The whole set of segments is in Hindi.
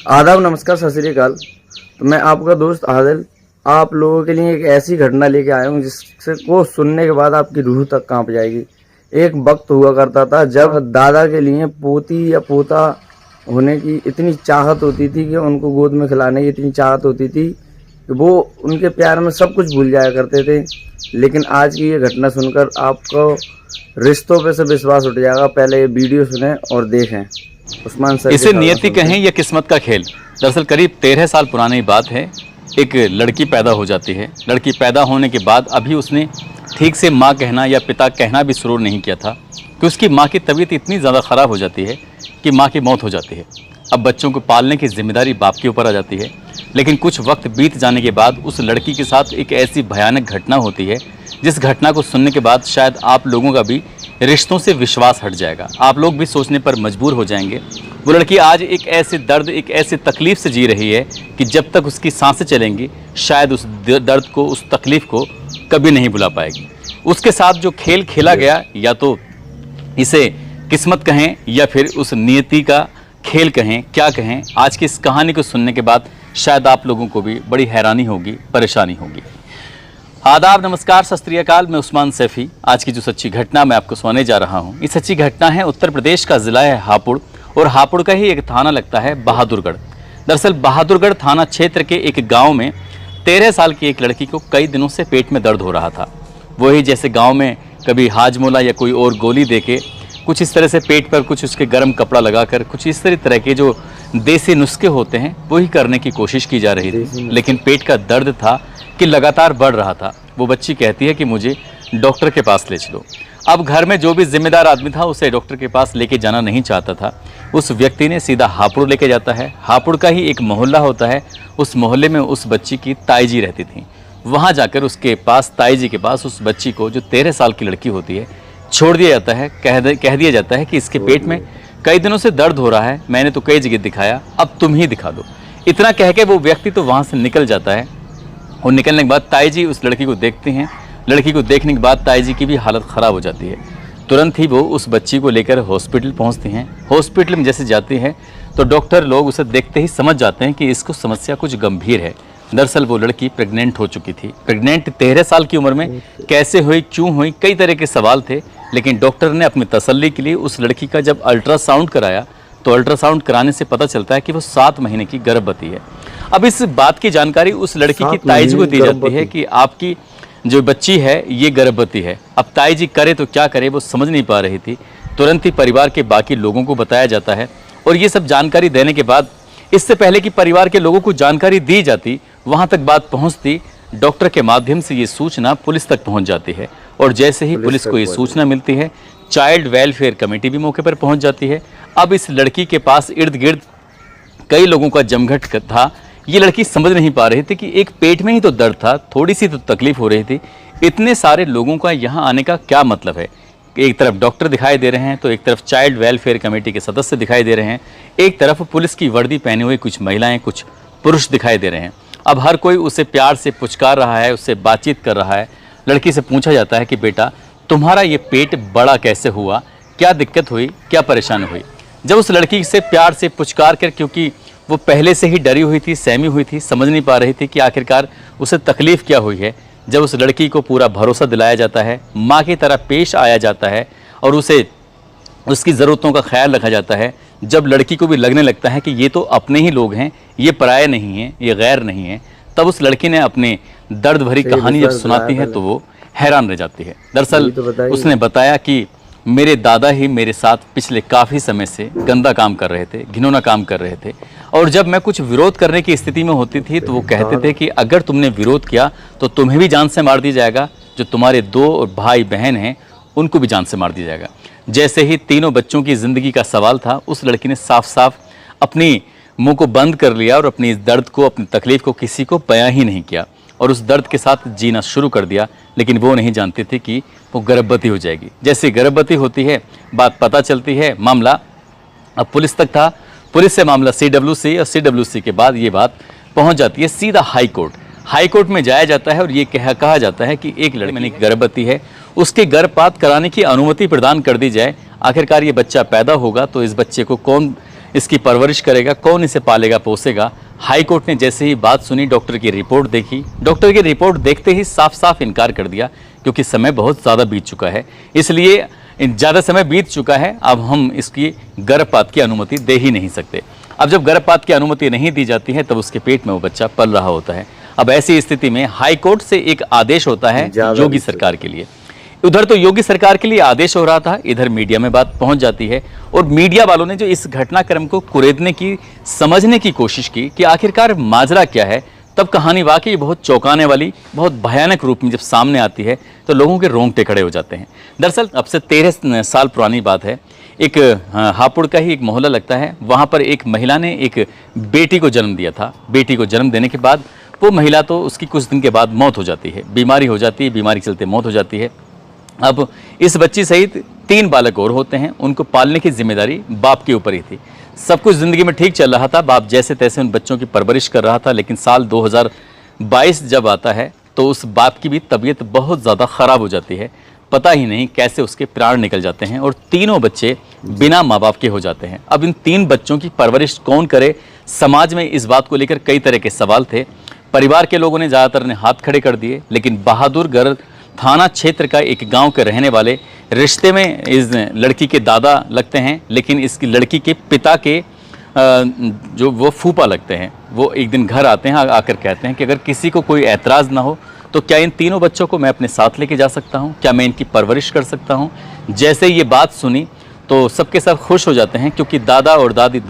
आदाब, नमस्कार, सत श्री अकाल। तो मैं आपका दोस्त आदिल आप लोगों के लिए एक ऐसी घटना लेके आया हूँ जिससे को सुनने के बाद आपकी रूह तक कांप जाएगी। एक वक्त हुआ करता था जब दादा के लिए पोती या पोता होने की इतनी चाहत होती थी कि उनको गोद में खिलाने की इतनी चाहत होती थी कि वो उनके प्यार में सब कुछ भूल जाया करते थे। लेकिन आज की ये घटना सुनकर आपको रिश्तों पे से विश्वास उठ जाएगा। पहले ये वीडियो सुने और देखें। उस्मान सर, इसे नियति कहें या किस्मत का खेल। दरअसल करीब 13 साल पुरानी बात है। एक लड़की पैदा हो जाती है। लड़की पैदा होने के बाद अभी उसने ठीक से माँ कहना या पिता कहना भी शुरू नहीं किया था कि उसकी माँ की तबीयत इतनी ज़्यादा ख़राब हो जाती है कि माँ की मौत हो जाती है। अब बच्चों को पालने की जिम्मेदारी बाप के ऊपर आ जाती है। लेकिन कुछ वक्त बीत जाने के बाद उस लड़की के साथ एक ऐसी भयानक घटना होती है जिस घटना को सुनने के बाद शायद आप लोगों का भी रिश्तों से विश्वास हट जाएगा। आप लोग भी सोचने पर मजबूर हो जाएंगे। वो लड़की आज एक ऐसे दर्द, एक ऐसी तकलीफ़ से जी रही है कि जब तक उसकी सांसें चलेंगी शायद उस दर्द को, उस तकलीफ़ को कभी नहीं भुला पाएगी। उसके साथ जो खेल खेला गया, या तो इसे किस्मत कहें या फिर उस नियति का खेल कहें, क्या कहें, आज की इस कहानी को सुनने के बाद शायद आप लोगों को भी बड़ी हैरानी होगी, परेशानी होगी। आदाब, नमस्कार, सत श्री अकाल। मैं उस्मान सैफी। आज की जो सच्ची घटना मैं आपको सुनाने जा रहा हूँ, ये सच्ची घटना है उत्तर प्रदेश का ज़िला है हापुड़, और हापुड़ का ही एक थाना लगता है बहादुरगढ़। दरअसल बहादुरगढ़ थाना क्षेत्र के एक गांव में 13 साल की एक लड़की को कई दिनों से पेट में दर्द हो रहा था। वही जैसे गाँव में कभी हाजमोला या कोई और गोली दे के कुछ इस तरह से पेट पर कुछ उसके गर्म कपड़ा लगाकर कुछ इस तरह के जो देसी नुस्खे होते हैं वही करने की कोशिश की जा रही थी। लेकिन पेट का दर्द था कि लगातार बढ़ रहा था। वो बच्ची कहती है कि मुझे डॉक्टर के पास ले चलो। अब घर में जो भी जिम्मेदार आदमी था उसे डॉक्टर के पास लेके जाना नहीं चाहता था। उस व्यक्ति ने सीधा हापुड़ लेके जाता है। हापुड़ का ही एक मोहल्ला होता है, उस मोहल्ले में उस बच्ची की ताई जी रहती थी। वहाँ जाकर उसके पास, ताई जी के पास, उस बच्ची को जो 13 साल की लड़की होती है छोड़ दिया जाता है। कह दिया जाता है कि इसके पेट में कई दिनों से दर्द हो रहा है, मैंने तो कई जगह दिखाया, अब तुम ही दिखा दो। इतना कह के वो व्यक्ति तो वहाँ से निकल जाता है। और निकलने के बाद ताई जी उस लड़की को देखते हैं। लड़की को देखने के बाद ताई जी की भी हालत ख़राब हो जाती है। तुरंत ही वो उस बच्ची को लेकर हॉस्पिटल पहुँचती हैं। हॉस्पिटल में जैसे जाती हैं तो डॉक्टर लोग उसे देखते ही समझ जाते हैं कि इसको समस्या कुछ गंभीर है। दरअसल वो लड़की प्रेग्नेंट हो चुकी थी। प्रेग्नेंट 13 साल की उम्र में कैसे हुई, क्यों हुई, कई तरह के सवाल थे। लेकिन डॉक्टर ने अपनी तसल्ली के लिए उस लड़की का जब अल्ट्रासाउंड कराया तो अल्ट्रासाउंड कराने से पता चलता है कि वो 7 महीने की गर्भवती है। अब इस बात की जानकारी उस लड़की की ताई जी को दी जाती है कि आपकी जो बच्ची है ये गर्भवती है। अब ताई जी करे तो क्या करे, वो समझ नहीं पा रही थी। तुरंत ही परिवार के बाकी लोगों को बताया जाता है और ये सब जानकारी देने के बाद, इससे पहले कि परिवार के लोगों को जानकारी दी जाती, वहाँ तक बात पहुँचती, डॉक्टर के माध्यम से ये सूचना पुलिस तक पहुँच जाती है। और जैसे ही पुलिस को ये सूचना मिलती है, चाइल्ड वेलफेयर कमेटी भी मौके पर पहुँच जाती है। अब इस लड़की के पास इर्द गिर्द कई लोगों का जमघट था। ये लड़की समझ नहीं पा रही थी कि एक पेट में ही तो दर्द था, थोड़ी सी तो तकलीफ हो रही थी, इतने सारे लोगों का यहाँ आने का क्या मतलब है। एक तरफ डॉक्टर दिखाई दे रहे हैं तो एक तरफ चाइल्ड वेलफेयर कमेटी के सदस्य दिखाई दे रहे हैं, एक तरफ पुलिस की वर्दी पहने हुए कुछ महिलाएं, कुछ पुरुष दिखाई दे रहे हैं। अब हर कोई उसे प्यार से पुचकार रहा है, उससे बातचीत कर रहा है। लड़की से पूछा जाता है कि बेटा तुम्हारा ये पेट बड़ा कैसे हुआ, क्या दिक्कत हुई, क्या परेशानी हुई। जब उस लड़की से प्यार से पुचकार कर, क्योंकि वो पहले से ही डरी हुई थी, सहमी हुई थी, समझ नहीं पा रही थी कि आखिरकार उसे तकलीफ़ क्या हुई है, जब उस लड़की को पूरा भरोसा दिलाया जाता है, माँ की तरह पेश आया जाता है और उसे उसकी ज़रूरतों का ख्याल रखा जाता है, जब लड़की को भी लगने लगता है कि ये तो अपने ही लोग हैं, ये पराये नहीं हैं, ये गैर नहीं हैं, तब उस लड़की ने अपने दर्द भरी कहानी जब सुनाती है तो वो हैरान रह जाती है। दरअसल उसने बताया कि मेरे दादा ही मेरे साथ पिछले काफ़ी समय से गंदा काम कर रहे थे, घिनौना काम कर रहे थे, और जब मैं कुछ विरोध करने की स्थिति में होती थी तो वो कहते थे कि अगर तुमने विरोध किया तो तुम्हें भी जान से मार दिया जाएगा, जो तुम्हारे 2 भाई बहन हैं उनको भी जान से मार दिया जाएगा। जैसे ही तीनों बच्चों की ज़िंदगी का सवाल था, उस लड़की ने साफ साफ अपनी मुंह को बंद कर लिया और अपनी इस दर्द को, अपनी तकलीफ़ को किसी को बयां ही नहीं किया और उस दर्द के साथ जीना शुरू कर दिया। लेकिन वो नहीं जानती थी कि वो गर्भवती हो जाएगी। जैसे गर्भवती होती है, बात पता चलती है, मामला अब पुलिस तक था, पुलिस से मामला CWC और CWC के बाद ये बात पहुंच जाती है सीधा हाई कोर्ट। हाई कोर्ट में जाया जाता है और ये कहा जाता है कि एक लड़की गर्भवती है, उसके गर्भपात कराने की अनुमति प्रदान कर दी जाए। आखिरकार ये बच्चा पैदा होगा तो इस बच्चे को कौन इसकी परवरिश करेगा, कौन इसे पालेगा पोसेगा। हाई कोर्ट ने जैसे ही बात सुनी, डॉक्टर की रिपोर्ट देखी, डॉक्टर की रिपोर्ट देखते ही साफ साफ इनकार कर दिया, क्योंकि समय बहुत ज़्यादा बीत चुका है, इसलिए ज़्यादा समय बीत चुका है, अब हम इसकी गर्भपात की अनुमति दे ही नहीं सकते। अब जब गर्भपात की अनुमति नहीं दी जाती है तब उसके पेट में वो बच्चा पल रहा होता है। अब ऐसी स्थिति में हाई कोर्ट से एक आदेश होता है योगी सरकार के लिए। उधर तो योगी सरकार के लिए आदेश हो रहा था, इधर मीडिया में बात पहुंच जाती है और मीडिया वालों ने जो इस घटनाक्रम को कुरेदने की, समझने की कोशिश की कि आखिरकार माजरा क्या है, तब कहानी वाकई बहुत चौंकाने वाली, बहुत भयानक रूप में जब सामने आती है तो लोगों के रोंगटे खड़े हो जाते हैं। दरअसल अब से 13 साल पुरानी बात है, एक हापुड़ का ही एक मोहल्ला लगता है, वहाँ पर एक महिला ने एक बेटी को जन्म दिया था। बेटी को जन्म देने के बाद वो महिला तो उसकी कुछ दिन के बाद मौत हो जाती है, बीमारी हो जाती है, बीमारी के चलते मौत हो जाती है। अब इस बच्ची सहित 3 बालक और होते हैं, उनको पालने की जिम्मेदारी बाप के ऊपर ही थी। सब कुछ ज़िंदगी में ठीक चल रहा था, बाप जैसे तैसे उन बच्चों की परवरिश कर रहा था, लेकिन साल 2022 जब आता है तो उस बाप की भी तबीयत बहुत ज़्यादा ख़राब हो जाती है। पता ही नहीं कैसे उसके प्राण निकल जाते हैं और तीनों बच्चे बिना माँ बाप के हो जाते हैं। अब इन 3 बच्चों की परवरिश कौन करे, समाज में इस बात को लेकर कई तरह के सवाल थे। परिवार के लोगों ने ज़्यादातर ने हाथ खड़े कर दिए, लेकिन बहादुरगढ़ थाना क्षेत्र का एक गांव के रहने वाले, रिश्ते में इस लड़की के दादा लगते हैं, लेकिन इसकी लड़की के पिता के जो वो फूफा लगते हैं, वो एक दिन घर आते हैं, आकर कहते हैं कि अगर किसी को कोई ऐतराज़ ना हो तो क्या इन तीनों बच्चों को मैं अपने साथ लेके जा सकता हूँ, क्या मैं इनकी परवरिश कर सकता हूँ। जैसे ये बात सुनी तो सबके सब खुश हो जाते हैं, क्योंकि दादा और दादी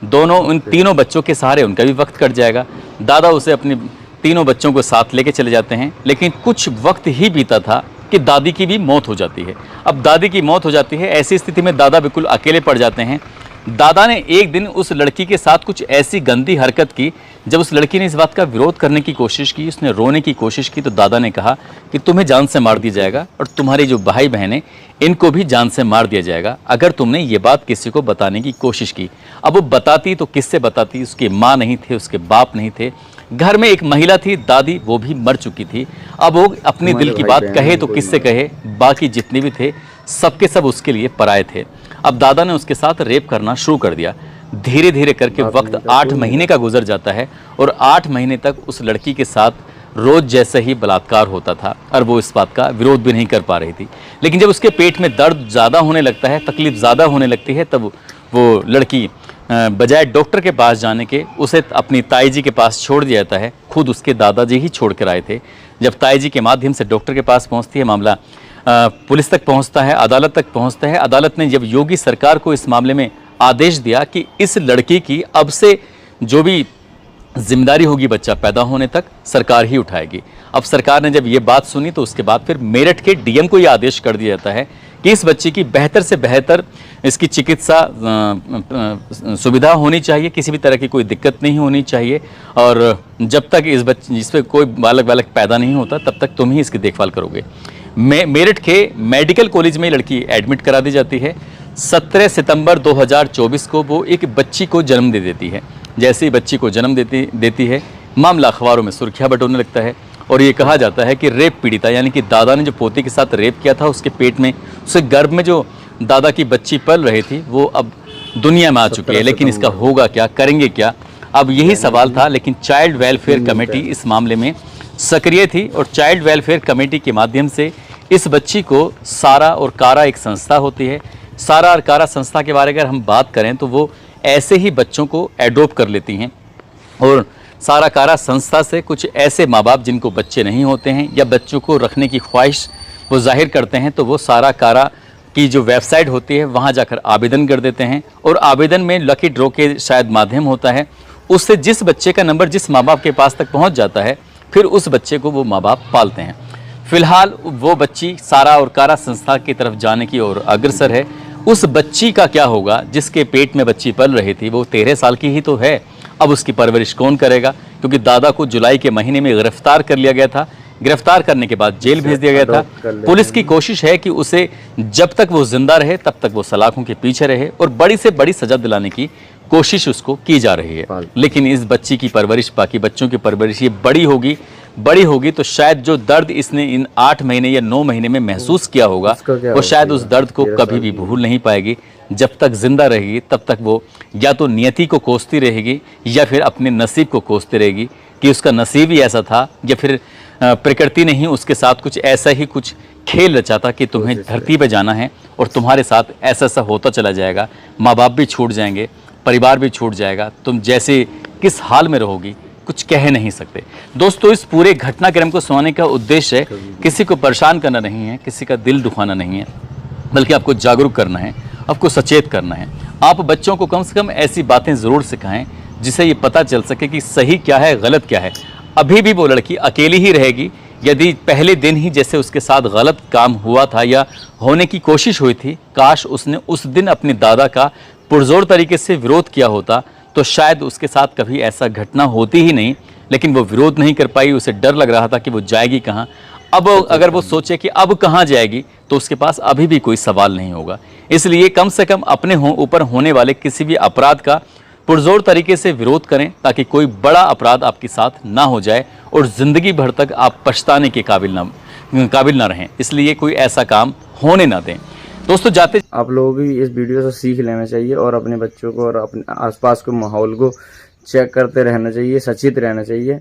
दोनों उन तीनों बच्चों के सहारे उनका भी वक्त कट जाएगा। दादा उसे अपनी तीनों बच्चों को साथ लेके चले जाते हैं, लेकिन कुछ वक्त ही बीता था कि दादी की भी मौत हो जाती है। अब दादी की मौत हो जाती है, ऐसी स्थिति में दादा बिल्कुल अकेले पड़ जाते हैं। दादा ने एक दिन उस लड़की के साथ कुछ ऐसी गंदी हरकत की, जब उस लड़की ने इस बात का विरोध करने की कोशिश की, उसने रोने की कोशिश की, तो दादा ने कहा कि तुम्हें जान से मार दिया जाएगा और तुम्हारे जो भाई बहन हैं इनको भी जान से मार दिया जाएगा अगर तुमने ये बात किसी को बताने की कोशिश की। अब वो बताती तो किससे बताती, उसके माँ नहीं थे, उसके बाप नहीं थे, घर में एक महिला थी दादी, वो भी मर चुकी थी। अब वो अपने दिल की बात कहे तो किससे कहे, बाकी जितने भी थे सबके सब उसके लिए पराये थे। अब दादा ने उसके साथ रेप करना शुरू कर दिया। धीरे धीरे करके वक्त 8 महीने का गुजर जाता है और 8 महीने तक उस लड़की के साथ रोज जैसे ही बलात्कार होता था और वो इस बात का विरोध भी नहीं कर पा रही थी। लेकिन जब उसके पेट में दर्द ज़्यादा होने लगता है, तकलीफ ज़्यादा होने लगती है, तब वो लड़की बजाय डॉक्टर के पास जाने के उसे अपनी ताई जी के पास छोड़ दिया जाता है। खुद उसके दादाजी ही छोड़ कर आए थे। जब ताई जी के माध्यम से डॉक्टर के पास पहुंचती है, मामला पुलिस तक पहुंचता है, अदालत तक पहुंचता है। अदालत ने जब योगी सरकार को इस मामले में आदेश दिया कि इस लड़की की अब से जो भी जिम्मेदारी होगी बच्चा पैदा होने तक, सरकार ही उठाएगी। अब सरकार ने जब ये बात सुनी तो उसके बाद फिर मेरठ के डीएम को ये आदेश कर दिया जाता है कि इस बच्ची की बेहतर से बेहतर इसकी चिकित्सा सुविधा होनी चाहिए, किसी भी तरह की कोई दिक्कत नहीं होनी चाहिए, और जब तक इस बच्चे जिस पर कोई बालक पैदा नहीं होता तब तक तुम ही इसकी देखभाल करोगे। मेरठ के मेडिकल कॉलेज में लड़की एडमिट करा दी जाती है। 17 सितंबर 2024 को वो एक बच्ची को जन्म दे देती है। जैसे ही बच्ची को जन्म देती है, मामला अखबारों में सुर्खियां बटोरने लगता है और ये कहा जाता है कि रेप पीड़िता, यानी कि दादा ने जो पोते के साथ रेप किया था, उसके पेट में, उसके गर्भ में जो दादा की बच्ची पल रही थी, वो अब दुनिया में आ चुकी है। लेकिन इसका होगा क्या, करेंगे क्या, अब यही सवाल था। लेकिन चाइल्ड वेलफेयर कमेटी इस मामले में सक्रिय थी और चाइल्ड वेलफेयर कमेटी के माध्यम से इस बच्ची को सारा और कारा एक संस्था होती है, सारा और कारा संस्था के बारे में अगर हम बात करें तो वो ऐसे ही बच्चों को एडॉप्ट कर लेती हैं। और सारा कारा संस्था से कुछ ऐसे माँ बाप जिनको बच्चे नहीं होते हैं या बच्चों को रखने की ख्वाहिश वो जाहिर करते हैं, तो वो सारा कारा की जो वेबसाइट होती है वहाँ जाकर आवेदन कर देते हैं और आवेदन में लकी ड्रॉ के शायद माध्यम होता है, उससे जिस बच्चे का नंबर जिस माँ बाप के पास तक पहुँच जाता है, फिर उस बच्चे को वो माँ बाप पालते हैं। फिलहाल वो बच्ची सारा और कारा संस्था की तरफ जाने की ओर अग्रसर है। उस बच्ची का क्या होगा जिसके पेट में बच्ची पल रही थी, वो 13 साल की ही तो है। अब उसकी परवरिश कौन करेगा, क्योंकि दादा को जुलाई के महीने में गिरफ्तार कर लिया गया था। गिरफ्तार करने के बाद जेल भेज दिया गया था। पुलिस की कोशिश है कि उसे जब तक वो जिंदा रहे तब तक वो सलाखों के पीछे रहे और बड़ी से बड़ी सजा दिलाने की कोशिश उसको की जा रही है। लेकिन इस बच्ची की परवरिश, बाकी बच्चों की परवरिश, ये बड़ी होगी तो शायद जो दर्द इसने इन 8 महीने या 9 महीने में महसूस किया होगा, वो शायद उस दर्द को कभी भी भूल नहीं पाएगी। जब तक जिंदा रहेगी तब तक वो या तो नियति को कोसती रहेगी या फिर अपने नसीब को कोसती रहेगी कि उसका नसीब ही ऐसा था, या फिर प्रकृति ने ही उसके साथ कुछ ऐसा ही कुछ खेल रचा था कि तुम्हें धरती पे जाना है और तुम्हारे साथ ऐसा ऐसा होता चला जाएगा, माँ बाप भी छूट जाएंगे, परिवार भी छूट जाएगा, तुम जैसे किस हाल में रहोगी कुछ कह नहीं सकते। दोस्तों, इस पूरे घटनाक्रम को सुनाने का उद्देश्य किसी को परेशान करना नहीं है, किसी का दिल दुखाना नहीं है, बल्कि आपको जागरूक करना है, आपको सचेत करना है। आप बच्चों को कम से कम ऐसी बातें ज़रूर सिखाएं जिससे ये पता चल सके कि सही क्या है, गलत क्या है। अभी भी वो लड़की अकेली ही रहेगी यदि पहले दिन ही जैसे उसके साथ गलत काम हुआ था या होने की कोशिश हुई थी, काश उसने उस दिन अपने दादा का पुरजोर तरीके से विरोध किया होता तो शायद उसके साथ कभी ऐसा घटना होती ही नहीं। लेकिन वो विरोध नहीं कर पाई, उसे डर लग रहा था कि वो जाएगी कहाँ। अब अगर वो सोचे कि अब कहाँ जाएगी तो उसके पास अभी भी कोई सवाल नहीं होगा। इसलिए कम से कम अपने ऊपर होने वाले किसी भी अपराध का पुरजोर तरीके से विरोध करें ताकि कोई बड़ा अपराध आपके साथ ना हो जाए और ज़िंदगी भर तक आप पछताने के काबिल ना रहें। इसलिए कोई ऐसा काम होने ना दें। दोस्तों, जाते आप लोगों को भी इस वीडियो से सीख लेना चाहिए और अपने बच्चों को और अपने आसपास के माहौल को चेक करते रहना चाहिए, सचेत रहना चाहिए।